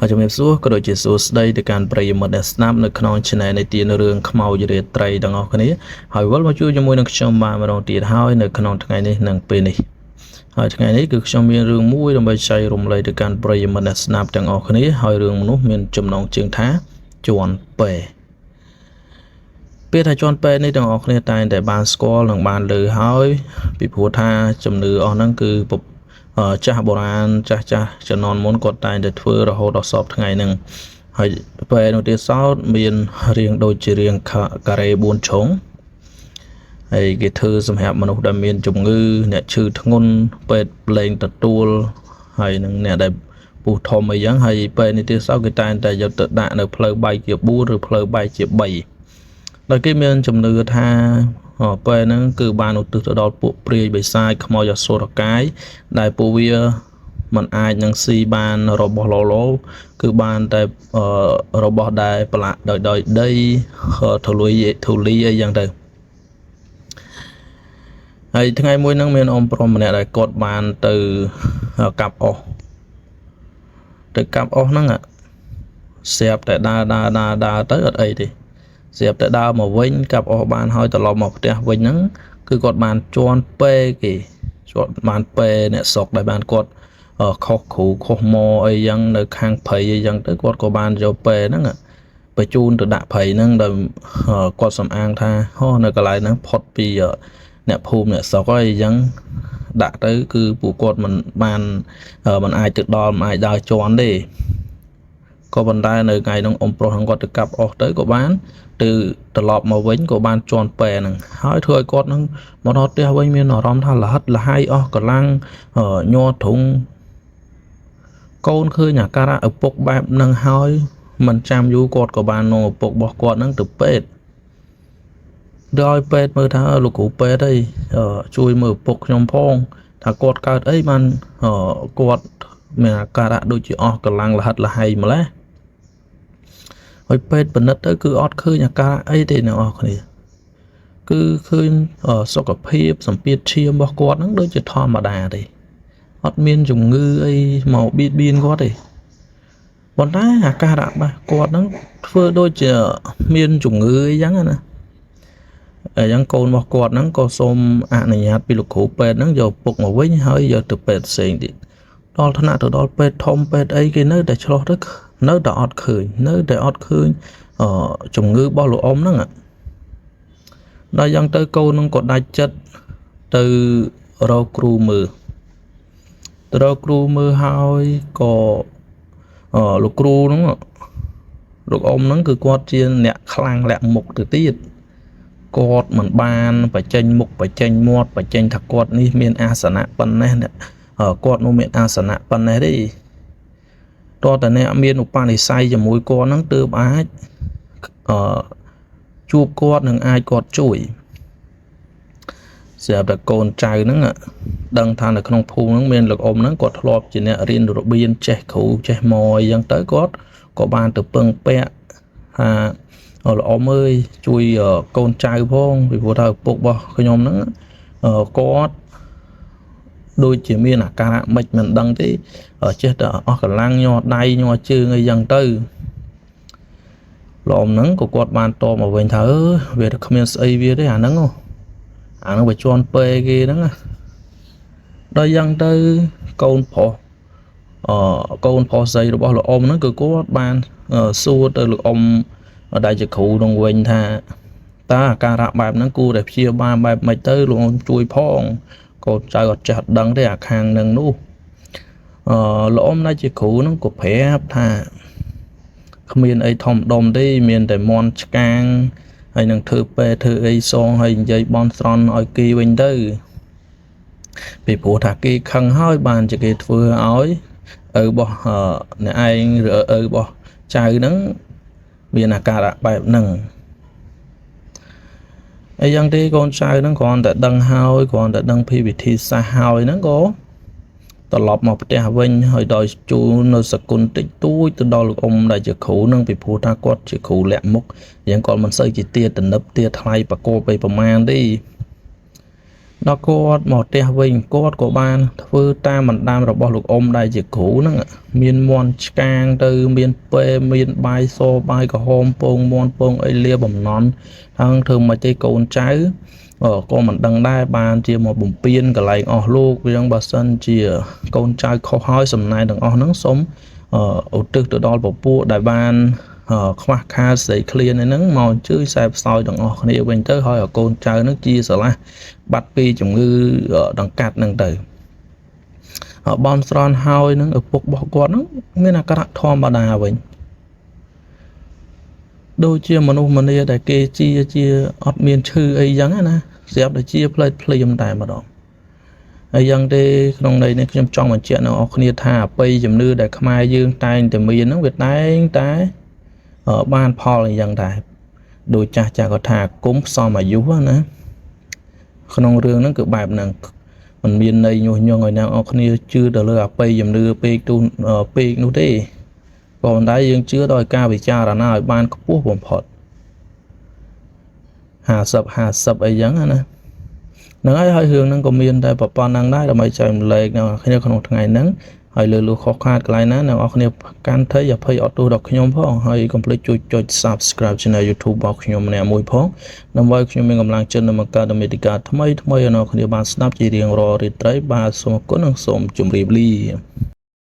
ជំរាបសួរក៏ដូចជាសួស្តីទៅកាន់ប្រិយមិត្តដែលស្ដាប់នៅក្នុង Channel នៃទីរឿងខ្មោចរាត្រីទាំងអស់គ្នាហើយវិលមកជួបជាមួយនឹងខ្ញុំបានម្ដងទៀតហើយនៅក្នុងថ្ងៃនេះនិងពេលនេះហើយថ្ងៃនេះគឺខ្ញុំមានរឿងមួយដើម្បីចែករំលែកទៅកាន់ប្រិយមិត្តដែលស្ដាប់ទាំងអស់គ្នាហើយរឿងនោះមានចំណងជើងថាជាន់ពេពេលថាជាន់ពេនេះទាំងអស់គ្នាតែងតែបានស្គាល់និងបានលើហើយពីព្រោះថាជំនឿអស់ហ្នឹងគឺចាស់បុរាណចាស់ជំនាន់មុនគាត់តែងតែធ្វើរហូតដល់សពថ្ងៃហ្នឹងហើយពេលនោះទៀតសោតមានរៀងដូចជារៀងការ៉េ4ជ្រុងហើយគេធ្វើសម្រាប់មនុស្សដែលមានជំងឺអ្នកឈឺធ្ងន់ពេទ្យលេងទទួលហើយនឹងអ្នកដែលពុះធំអីចឹងហើយពេលនេះទៀតសោតគេតែងតែយកទៅដាក់នៅផ្លូវបែកជា4ឬផ្លូវបែកជា3ដោយគេមានជំនឿថាពេលហ្នឹងគឺបានឧទ្ទិសទៅដល់ពួកព្រាយបិសាចខ្មោចអសុរកាយដែលពួកវាមិនអាចនឹងស៊ីបានរបស់ឡូគឺបានតែរបស់ដែលប្រឡាក់ដោយដីធូលីអីយ៉ាងទៅហើយថ្ងៃមួយហ្នឹងមានអ៊ំប្រុសម្នាក់ដែលគាត់បានទៅកាប់អុសហ្នឹងស្រាប់តែដើរទៅអត់អីទេស្រាប់តែដើរមកវិញកាប់អស់បានហើយត្រឡប់មកផ្ទះវិញហ្នឹងគឺគាត់បានជន់ពេគេគាត់បានពេអ្នកស្រុកដែលបានគាត់ខុសគ្រូខុសម៉អីយ៉ាងនៅខាងព្រៃអីយ៉ាងទៅគាត់ក៏បានយកពេហ្នឹងបញ្ជូនទៅដាក់ព្រៃហ្នឹងដោយគាត់សំអាងថានៅកន្លែងហ្នឹងផុតពីអ្នកភូមិអ្នកស្រុកអីយ៉ាងដាក់ទៅគឺពួកគាត់មិនអាចទៅដល់មិនអាចដើរជន់ទេក៏ប៉ុន្តែនៅថ្ងៃហ្នឹងអ៊ំប្រុសគាត់ទៅកាប់អស់ទៅក៏បានទៅត្រឡប់មកវិញក៏បានជន់ពេហ្នឹងហើយធ្វើឲ្យគាត់នឹងមកដល់ផ្ទះវិញមានអារម្មណ៍ថាលហិតលហាយអស់កម្លាំងញ័រធុងកូនឃើញអាការៈឪពុកបែបហ្នឹងហើយមិនចាំយូរគាត់ក៏បាននាំឪពុករបស់គាត់ហ្នឹងទៅពេទ្យដោយពេទ្យមើលថាលោកគ្រូពេទ្យអីជួយមើលឪពុកខ្ញុំផងថាគាត់កើតអីបានគាត់មានអាការៈដូចជាអស់កម្លាំងលហិតលហាយម្ល៉េះហើយពេទ្យពិនិត្យទៅគឺអត់ឃើញអាការៈអីទេអ្នកនរគ្នាគឺឃើញសុខភាពសម្ពាធឈាមរបស់គាត់ហ្នឹងដូចជាធម្មតាទេអត់មានជំងឺអីមកបៀតបៀនគាត់ទេប៉ុន្តែអាការៈរបស់គាត់ហ្នឹងធ្វើដូចជាមានជំងឺអីចឹងណាអញ្ចឹងកូនរបស់គាត់ហ្នឹងក៏សូមអនុញ្ញាតពីលោកគ្រូពេទ្យហ្នឹងយកពុកមកវិញហើយយកទៅពេទ្យផ្សេងទៀតដល់ថ្នាក់ទៅដល់ពេទ្យធំពេទ្យអីគេនៅតែឆ្លោះទៅនៅតែអត់ឃើញជំងឺរបស់លោកអ៊ំហ្នឹងដល់យ៉ាងទៅកូនហ្នឹងក៏ដាច់ចិត្តទៅរកគ្រូមើលហើយក៏លោកគ្រូហ្នឹងលោកអ៊ំហ្នឹងគឺគាត់ជាអ្នកខ្លាំងលាក់មុខទៅទៀតគាត់មិនបានបញ្ចេញមុខបញ្ចេញមាត់បញ្ចេញថាគាត់នេះមានអាសនៈប៉ុណ្ណេះគាត់នោះមានអាសនៈប៉ុណ្ណេះទេតើតើអ្នកមានឧបនិស្ស័យជាមួយគាត់ហ្នឹងទើបអាចជួបគាត់នឹងអាចគាត់ជួយស្រាប់តែកូនចៅហ្នឹងដឹងថានៅក្នុងភូមិហ្នឹងមានលោកអ៊ំហ្នឹងគាត់ធ្លាប់ជាអ្នករៀនរបៀនចេះគ្រូចេះម៉អីចឹងទៅគាត់ក៏បានទៅពឹងពាក់ថាលោកអ៊ំអើយជួយកូនចៅផងពីព្រោះថាឪពុករបស់ខ្ញុំហ្នឹងគាត់ដូចជាមានអាការៈមិនដឹងទេចេះតែអស់កម្លាំងញ័រដៃញ័រជើងអីយ៉ាងទៅលោកអ៊ំហ្នឹងក៏គាត់បានតបមកវិញថាវាគ្មានស្អីវាទេអាហ្នឹងវាជន់ពេគេហ្នឹងដល់យ៉ាងទៅកូនប្រុសស្រីរបស់លោកអ៊ំហ្នឹងគឺគាត់បានសួរទៅលោកអ៊ំដែលជាគ្រូនឹងវិញថាតើអាការៈបែបហ្នឹងគួរតែព្យាបាលបែបម៉េចទៅលោកអ៊ំជួយផងកូនចៅអត់ចេះអត់ដឹងទេអាខាងនឹងនោះលោកអ៊ំដែលជាគ្រូហ្នឹងក៏ប្រាប់ថាគ្មានអីធំដុំទេមានតែមន់ឆ្កាងហើយនឹងធ្វើពេធ្វើអីសងហើយនិយាយបន់ស្រន់ឲ្យគេវិញទៅពីព្រោះថាគេខឹងហើយបានជាគេធ្វើឲ្យឪរបស់អ្នកឯងឬឪរបស់ចៅហ្នឹងមានអាការៈបែបហ្នឹងអីយ៉ាងទេកូនចៅហ្នឹងគ្រាន់តែដឹងហើយគ្រាន់តែដឹងពីវិធីសាស្ត្រហើយហ្នឹងក៏ត្រឡប់មកផ្ទះវិញហើយដោយជូននៅសគុណតិចតួចទៅដល់លោកអ៊ំដែលជាគ្រូហ្នឹងពីព្រោះថាគាត់ជាគ្រូលាក់មុខយ៉ាងគាត់មិនសូវជាទាតនិបទាថ្លៃបកគោបីប្រមាណទេ ដល់គាត់មកផ្ទះវិញគាត់ក៏បានធ្វើតាមបណ្ដាំរបស់លោកអ៊ំដែលជាគ្រូហ្នឹងមានមន់ឆ្កាងទៅមានពេមានបាយសបាយក្រហមពងមន់ពងអីលាបំណន់ហើយធ្វើមិនទេកូនចៅក៏មិនដឹងដែរបានជាមកបំពេញកន្លែងអស់លោកវាចឹងបើសិនជាកូនចៅខុសហើយសំណាយទាំងអស់ហ្នឹងសូមឧទ្ទិសទៅដល់ពពួកដែលបានខ្វះខាតស្រីឃ្លានហ្នឹងមកអញ្ជើញខ្សែផ្សោយទាំងអស់គ្នាវិញទៅហើយឲ្យកូនចៅហ្នឹងជាស្រឡះបាត់ពីជំងឺដង្កាត់ហ្នឹងទៅបនស្រន់ហើយនឹងឪពុករបស់គាត់ហ្នឹងមានអាការៈធម្មតាវិញដូចជាមនុស្សម្នាដែលគេជាអត់មានឈឺអីចឹងណាស្រាប់តែជាផ្លេតភ្លាមតែម្ដងហើយយ៉ាងទេក្នុងន័យនេះខ្ញុំចង់បញ្ជាក់ដល់អ្នកគ្នាថាអបិយជំនឿដែលខ្មែរយើងតែងតែមានហ្នឹងវាតែងតែបានផលអីយ៉ាងដែរដូចចាស់គាត់ថាគុំផ្សំអាយុណាក្នុងរឿងហ្នឹងគឺបែបហ្នឹងมันមានន័យញុះញង់ឲ្យអ្នកគ្នាជឿទៅលើអបិយជំនឿពេកនោះទេប៉ុន្តែយើងជឿដោយការពិចារណាឲ្យបានខ្ពស់បំផុត50អីចឹងណាហ្នឹងហើយរឿងហ្នឹងក៏មានតែប៉ុណ្ណឹងដែរដើម្បីចែករំលែកអ្នកគ្នាក្នុងថ្ងៃហ្នឹងហើយលើខុសខាតកន្លែងណាអ្នកគ្នាកាន់ថៃអភ័យអត់ទោសដល់ខ្ញុំផងហើយកុំភ្លេចចុច Subscribe Channel YouTube របស់ខ្ញុំម្នាក់មួយផងដើម្បីខ្ញុំមានកម្លាំងចិត្តនៅមកកើតមេតិកាថ្មីឲ្យអ្នកគ្នាបានស្ដាប់ជារៀងរាល់រាត្រីបាទសូមអរគុណនិងសូមជម្រាបលា